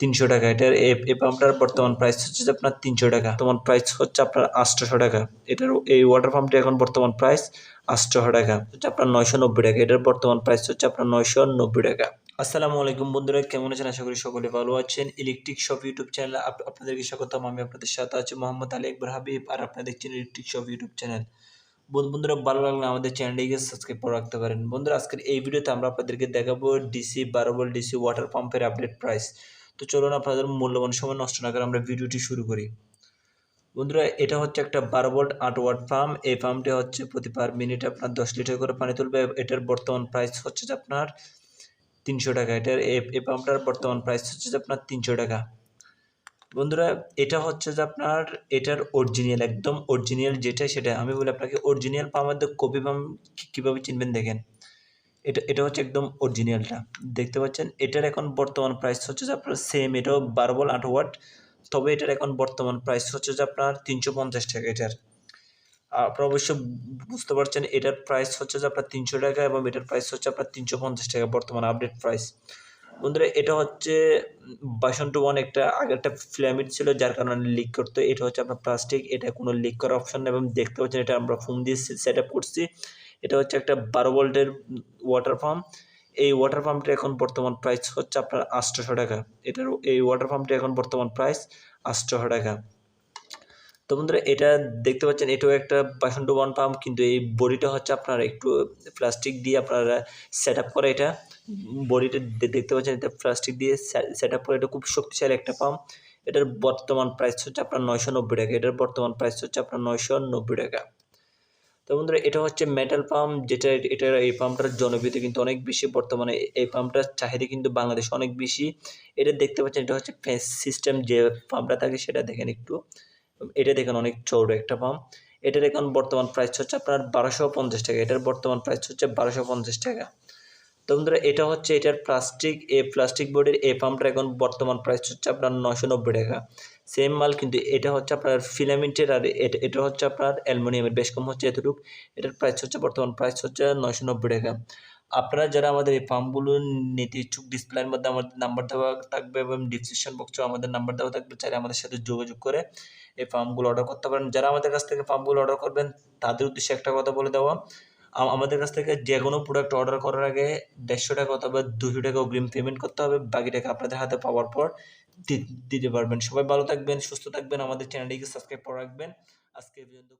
300 টাকা। এটার এই পাম্পটার বর্তমান প্রাইস হচ্ছে যে আপনার 300 টাকা। বর্তমান প্রাইস হচ্ছে আপনার 800 টাকা। এটার এই ওয়াটার পাম্পটি এখন বর্তমান প্রাইস 800 টাকা হচ্ছে আপনার 990 টাকা। এটার বর্তমান প্রাইস হচ্ছে আপনার 990 টাকা। আসসালামু আলাইকুম বন্ধুরা, কেমন আছেন? আশা করি সকলে ভালো আছেন। ইলেকট্রিক শপ ইউটিউব চ্যানেলে আপনাদেরকে স্বাগতম। আমি আপনাদের সাথে আছি মোহাম্মদ আলী আকবর হাবিব, আর আপনারা দেখছেন ইলেকট্রিক শপ ইউটিউব চ্যানেল। বন্ধুরা, ভালো লাগলে আমাদের চ্যানেলটিকে সাবস্ক্রাইব করে রাখতে পারেন। বন্ধুরা, আজকের এই ভিডিওতে আমরা আপনাদেরকে দেখাবো ডিসি 12 ভোল্ট ডিসি ওয়াটার পাম্পের আপডেট প্রাইস। তো চলুন আপনাদের মূল্যবান সময় নষ্ট না করে আমরা ভিডিওটি শুরু করি। বন্ধুরা, এটা হচ্ছে একটা 12 ভোল্ট 8 ওয়াট পাম্প। এই পাম্পটি হচ্ছে প্রতি পার মিনিটে আপনার 10 লিটার করে পানি তুলবে। এটার বর্তমান প্রাইস হচ্ছে যে আপনার 300 টাকা। এটার এই পাম্পটার বর্তমান প্রাইস হচ্ছে যে আপনার 300 টাকা। বন্ধুরা, এটা হচ্ছে যে আপনার এটার অরিজিনাল, একদম অরিজিনাল যেটা সেটা আমি বলি আপনাকে। অরিজিনাল পাম্পের কপি পাম্প কীভাবে চিনবেন দেখেন। এটা হচ্ছে একদম অরিজিনালটা, দেখতে পাচ্ছেন। এটার এখন বর্তমান প্রাইস হচ্ছে যে আপনার সেম, এটাও 12 ভোল্ট 8 ওয়াট, তবে এটার এখন বর্তমান প্রাইস হচ্ছে যে আপনার 350 টাকা। এটার আপনারা অবশ্য বুঝতে পারছেন, এটার প্রাইস হচ্ছে যে আপনার 300 টাকা এবং এটার প্রাইস হচ্ছে আপনার 350 টাকা বর্তমান আপডেট প্রাইস। বন্ধুরা, এটা হচ্ছে ভার্সন 1 একটা আগে একটা ফিলামেন্ট ছিল, যার কারণে লিক করতো। এটা হচ্ছে আপনার প্লাস্টিক, এটা কোনো লিক করার অপশন নেই। এবং দেখতে পাচ্ছেন এটা আমরা ফোম দিয়ে সেট আপ করছি। এটা হচ্ছে একটা 12 ভোল্টের ওয়াটার পাম্প। এই ওয়াটার পাম্পটা এখন বর্তমান প্রাইস হচ্ছে আপনার 800 টাকা। এটার এই ওয়াটার পাম্পটা এখন বর্তমান প্রাইস 800 টাকা। তো বন্ধুরা, এটা দেখতে পাচ্ছেন এটাও একটা ভার্সন 1 পাম্প, কিন্তু এই বডিটা হচ্ছে আপনার একটু প্লাস্টিক দিয়ে আপনারা সেট আপ করে। এটা বডিটা দেখতে পাচ্ছেন, এটা প্লাস্টিক দিয়ে সেট আপ করে। এটা খুব শক্তিশালী একটা পাম্প। এটার বর্তমান প্রাইস হচ্ছে আপনার 990 টাকা। এটার বর্তমান প্রাইস হচ্ছে আপনার 990 টাকা। তো বন্ধুরা, এটা হচ্ছে মেটাল পাম্প, যেটা এটার এই পাম্পটার জনপ্রিয়তা কিন্তু অনেক বেশি। বর্তমানে এই পাম্পটার চাহিদা কিন্তু বাংলাদেশে অনেক বেশি। এটা দেখতে পাচ্ছেন, এটা হচ্ছে ফেস সিস্টেম যে পাম্পটা থাকে সেটা দেখেন একটু। এটা দেখেন অনেক চৌড়ো একটা পাম্প। এটার এখন বর্তমান প্রাইস হচ্ছে আপনার 1250 টাকা। এটার বর্তমান প্রাইস হচ্ছে 1250 টাকা। তো বন্ধুরা, এটা হচ্ছে এটার প্লাস্টিক, এই প্লাস্টিক বডির এই পাম্পটার এখন বর্তমান প্রাইস হচ্ছে আপনার 990 টাকা। সেম মাল, কিন্তু এটা হচ্ছে আপনার ফিলামেন্টের, আর এটা হচ্ছে আপনার অ্যালুমিনিয়ামের, বেশ কম হচ্ছে এতটুকু। এটার প্রাইস হচ্ছে বর্তমান প্রাইস হচ্ছে 990 টাকা। আপনারা যারা আমাদের এই পাম্পগুলো নিতে ইচ্ছুক, ডিসপ্লের মধ্যে আমাদের নাম্বার দেওয়া থাকবে এবং ডিসক্রিপশন বক্সেও আমাদের নাম্বার দেওয়া থাকবে। চাইলে আমাদের সাথে যোগাযোগ করে এই পাম্পগুলো অর্ডার করতে পারেন। যারা আমাদের কাছ থেকে পাম্পগুলো অর্ডার করবেন, তাদের উদ্দেশ্যে একটা কথা বলে দেওয়া, আমাদের কাছ থেকে যে কোনো প্রোডাক্ট অর্ডার করার আগে 150 টাকা অথবা 200 টাকা অগ্রিম পেমেন্ট করতে হবে। বাকি টাকা আপনাদের হাতে পাওয়ার পর দিতে পারবেন। সবাই ভালো থাকবেন, সুস্থ থাকবেন, আমাদের চ্যানেলটিকে সাবস্ক্রাইব করে রাখবেন। আজকে এই পর্যন্ত।